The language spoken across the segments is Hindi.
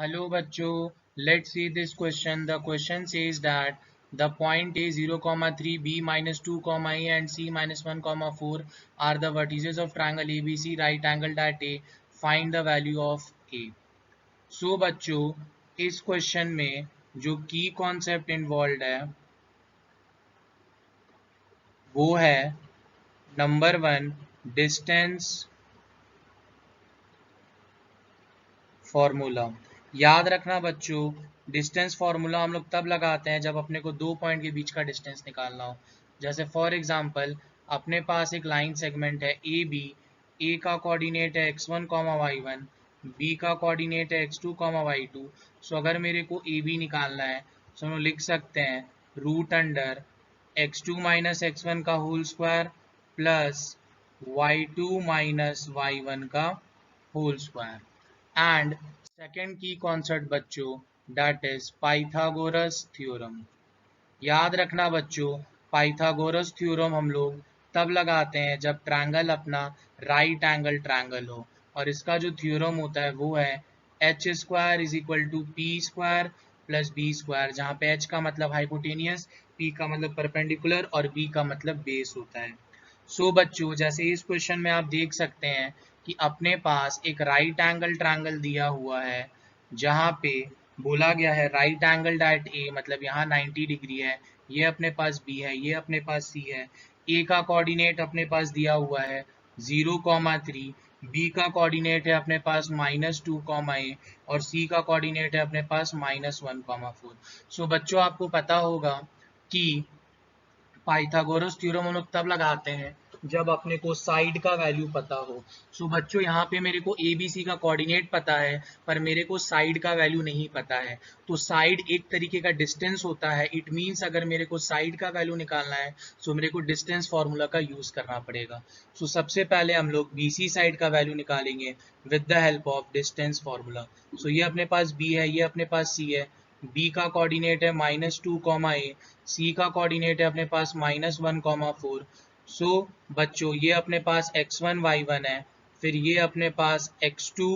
Hello bachcho, let's see this question. The question says that the point A 0, 3, B minus 2, A and C minus 1, 4 are the vertices of triangle ABC right angled at A. Find the value of A. So बच्चों इस क्वेश्चन में जो की कॉन्सेप्ट इन्वॉल्व है वो है नंबर 1 डिस्टेंस फॉर्मूला। याद रखना बच्चों, डिस्टेंस फॉर्मूला हम लोग तब लगाते हैं जब अपने को दो पॉइंट के बीच का डिस्टेंस निकालना हो। जैसे फॉर एग्जांपल अपने पास एक लाइन सेगमेंट है ए बी, ए का कोऑर्डिनेट है x1 y1, बी का कोऑर्डिनेट है x2 y2। सो अगर मेरे को ए बी निकालना है तो हम लिख सकते हैं root under x2 minus x1 का whole square plus y2 minus y1 का होल स्क्वायर। एंड सेकेंड की कॉन्सेप्ट बच्चों दैट इज पाइथागोरस थ्योरम। याद रखना बच्चों, पाइथागोरस थ्योरम हम लोग तब लगाते हैं जब ट्रायंगल अपना राइट एंगल ट्रायंगल हो, और इसका जो थ्योरम होता है वो है H square is equal to P square plus B square, जहाँ पे एच का मतलब हाइपोटेनियस, पी का मतलब परपेंडिकुलर और बी का मतलब बेस होता है। सो बच्चों जैसे इस क्वेश्चन में आप देख सकते हैं कि अपने पास एक राइट एंगल ट्रायंगल दिया हुआ है जहाँ पे बोला गया है राइट एंगल एट ए, मतलब यहाँ 90 डिग्री है, ये अपने पास बी है, ये अपने पास सी है। ए का कोऑर्डिनेट अपने पास दिया हुआ है 0, 3, बी का कोऑर्डिनेट है अपने पास -2, ए और सी का कोऑर्डिनेट है अपने पास -1, 4। सो बच्चों आपको पता होगा कि पाइथागोरस थ्योरम हम लोग तब लगाते हैं जब अपने को साइड का वैल्यू पता हो। सो बच्चों यहाँ पे मेरे को ए बी सी का कोऑर्डिनेट पता है पर मेरे को साइड का वैल्यू नहीं पता है। तो साइड एक तरीके का डिस्टेंस होता है। इट मीन्स अगर मेरे को साइड का वैल्यू निकालना है सो मेरे को डिस्टेंस फार्मूला का यूज करना पड़ेगा। सो सबसे पहले हम लोग बी सी साइड का वैल्यू निकालेंगे with the help of distance formula. So ये अपने पास बी है, ये अपने पास सी है। बी का कोऑर्डिनेट है -2, ए, सी का कोऑर्डिनेट है अपने पास -1, 4। सो बच्चों ये अपने पास x1 y1 है, फिर ये अपने पास x2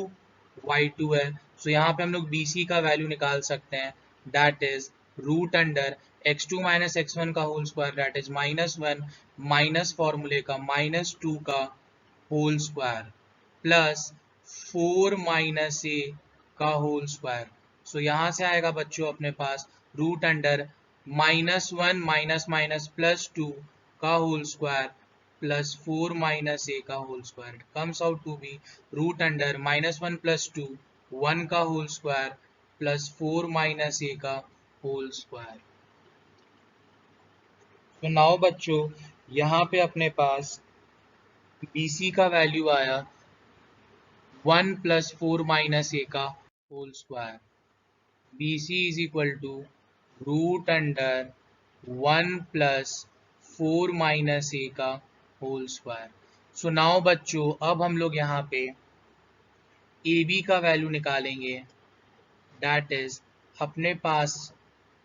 y2 है। सो यहाँ पे हम लोग bc का वैल्यू निकाल सकते हैं that is root under x2 minus x1 का whole square that is -1 minus फॉर्मूले का -2 का होल स्क्वायर प्लस 4 माइनस ए का होल स्क्वायर। सो यहाँ से आएगा बच्चों अपने पास रूट अंडर -1 माइनस माइनस +2 का होल स्क्वायर प्लस 4 माइनस ए का whole square comes out to be root under -1 + 2 1 का होल स्क्वायर प्लस 4 माइनस ए का होल स्क्वायर। तो नाउ बच्चों यहाँ पे अपने पास BC का वैल्यू आया 1 + 4 माइनस ए का whole square. BC is equal to root under 1 + 4 minus ए का होल स्क्वायर। सो नाउ बच्चों अब हम लोग यहाँ पे AB का वैल्यू निकालेंगे दैट इज अपने पास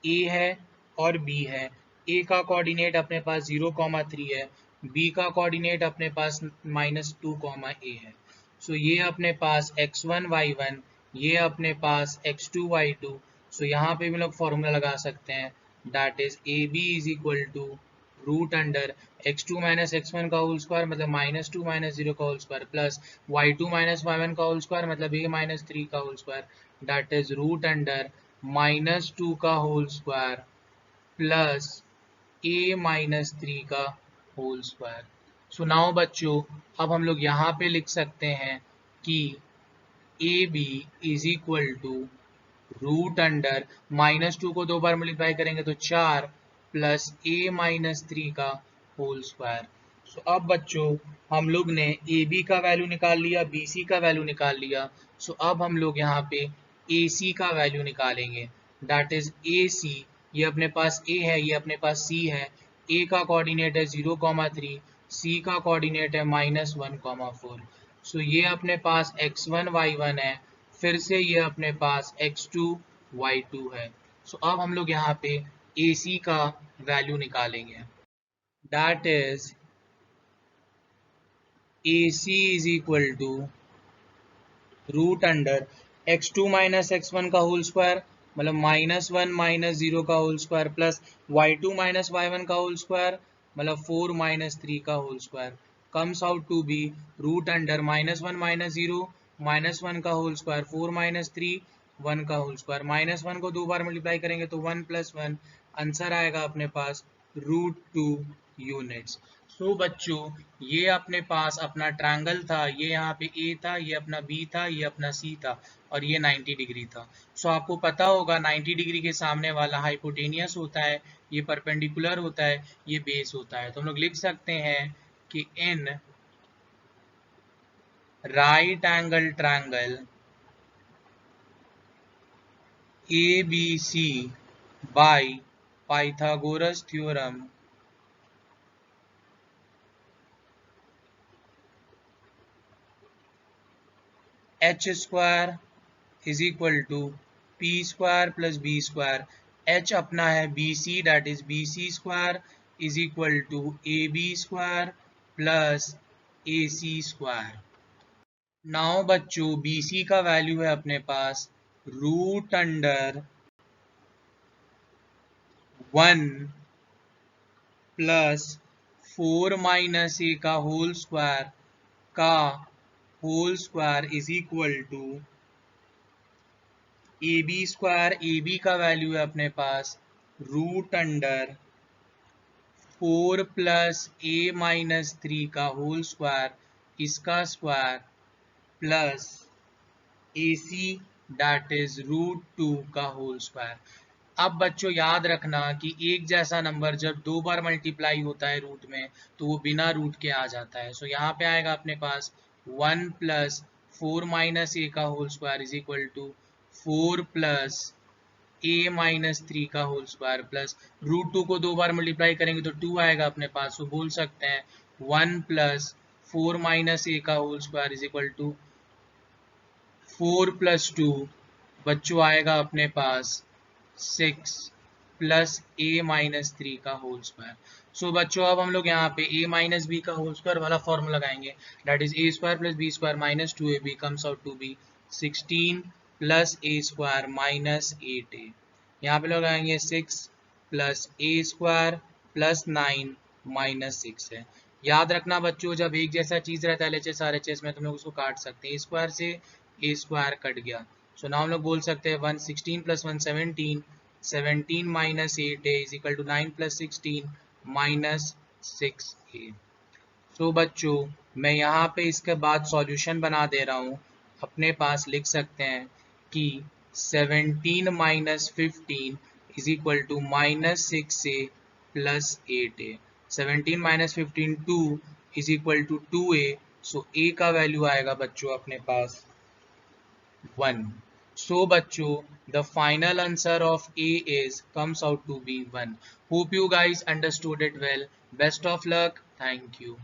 A है और B है। A का कोऑर्डिनेट अपने पास 0, 3 है, B का कोऑर्डिनेट अपने पास -2, A है। सो ये अपने पास x1 y1, ये अपने पास x2 y2। सो यहाँ पे भी लोग फॉर्मूला लगा सकते हैं that is AB is equal to root under x2 minus x1 का होल स्क्वायर मतलब -2 माइनस 0 का whole square plus y2 minus y1 का होल स्क्वायर मतलब a माइनस 3 का whole square that is root under -2 का whole square plus a minus 3 का होल स्क्वायर। सो नाउ बच्चों अब हम लोग यहाँ पे लिख सकते हैं कि A B is equal to root under -2 को 2 बार मल्टीप्लाई करेंगे तो 4 प्लस a माइनस 3 का होल स्क्वायर। सो अब बच्चों हम लोग ने ए बी का वैल्यू निकाल लिया, बी सी का वैल्यू निकाल लिया। सो अब हम लोग यहाँ पे ए सी का वैल्यू निकालेंगे दैट इज ए सी। ये अपने पास a है, ये अपने पास c है। a का कोऑर्डिनेट है 0, 3, c का कोऑर्डिनेट है -1, 4। सो ये अपने पास x1 y1 है, फिर से ये अपने पास x2 y2 है। सो अब हम लोग यहाँ पे AC का वैल्यू निकालेंगे that is AC is equal to root under x2 minus x1 का होल स्क्वायर मतलब -1 - 0 का whole square plus y2 minus y1 का होल स्क्वायर मतलब 4 - 3 का whole square comes out to be root under -1 - 0 -1 का होल स्क्वायर 4 - 3 1 का होल स्क्वायर -1 को 2 बार मल्टीप्लाई करेंगे तो 1 + 1 आंसर आएगा अपने पास √2 यूनिट्स। सो बच्चों ये अपने पास अपना ट्रायंगल था, ये यहाँ पे ए था, ये अपना बी था, ये अपना सी था और ये 90 डिग्री था। सो आपको पता होगा 90 डिग्री के सामने वाला हाइपोटेनियस होता है, ये परपेंडिकुलर होता है, ये बेस होता है। तो हम लोग लिख सकते हैं कि in right angle triangle ABC by Pythagoras theorem h square is equal to p square plus b square। h अपना है BC that is BC square is equal to AB square plus AC square। Now बच्चों BC का वैल्यू है अपने पास रूट अंडर 1 प्लस 4 माइनस ए का होल स्क्वायर का whole square is equal to A B square. A B का वैल्यू है अपने पास root under 4 plus A minus 3 का होल स्क्वायर इसका square plus A C that is √2 का होल स्क्वायर। अब बच्चों याद रखना कि एक जैसा नंबर जब 2 बार मल्टीप्लाई होता है रूट में तो वो बिना रूट के आ जाता है। सो यहाँ पे आएगा अपने पास 1 प्लस 4 माइनस ए का whole square is equal to 4 plus A minus 3 का होल स्क्वायर प्लस √2 को 2 बार मल्टीप्लाई करेंगे तो 2 आएगा अपने पास। तो बोल सकते हैं 1 प्लस 4 माइनस ए का whole square is equal to 4 plus 2 बच्चों आएगा अपने पास 6 प्लस ए माइनस 3 का होल स्क्वायर। सो बच्चों अब हम लोग यहाँ पे a माइनस बी का होल स्क्वायर वाला फॉर्मूला लगाएंगे that is a square plus B square minus 2ab comes out to be 16 plus a square minus 8a। यहाँ पे लगाएंगे 6 plus a square plus 9 minus 6 है। याद रखना बच्चों जब एक जैसा चीज रहता है LHS RHS में तुम लोग उसको काट सकते हैं। a स्क्वायर से a स्क्वायर कट गया। सो नाउ हम लोग बोल सकते हैं 116 plus 117 17 minus 8a is equal to 9 plus 16 minus 6a। So बच्चों मैं यहाँ पे इसके बाद सॉल्यूशन बना दे रहा हूँ। अपने पास लिख सकते हैं कि 17 minus 15 is equal to minus 6a plus 8a। 17 minus 15 2 is equal to 2a। So a का वैल्यू आएगा बच्चों अपने पास 1। So बच्चों the final answer of A is comes out to be 1। Hope you guys understood it well. Best of luck. Thank you.